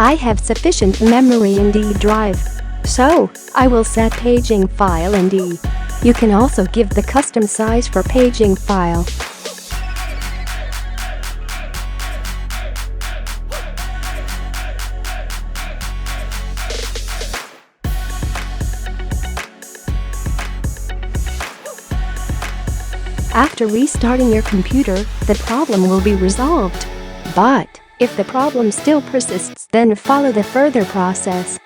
I have sufficient memory in D drive. So, I will set paging file in D. You can also give the custom size for paging file. After restarting your computer, the problem will be resolved. But if the problem still persists, then follow the further process.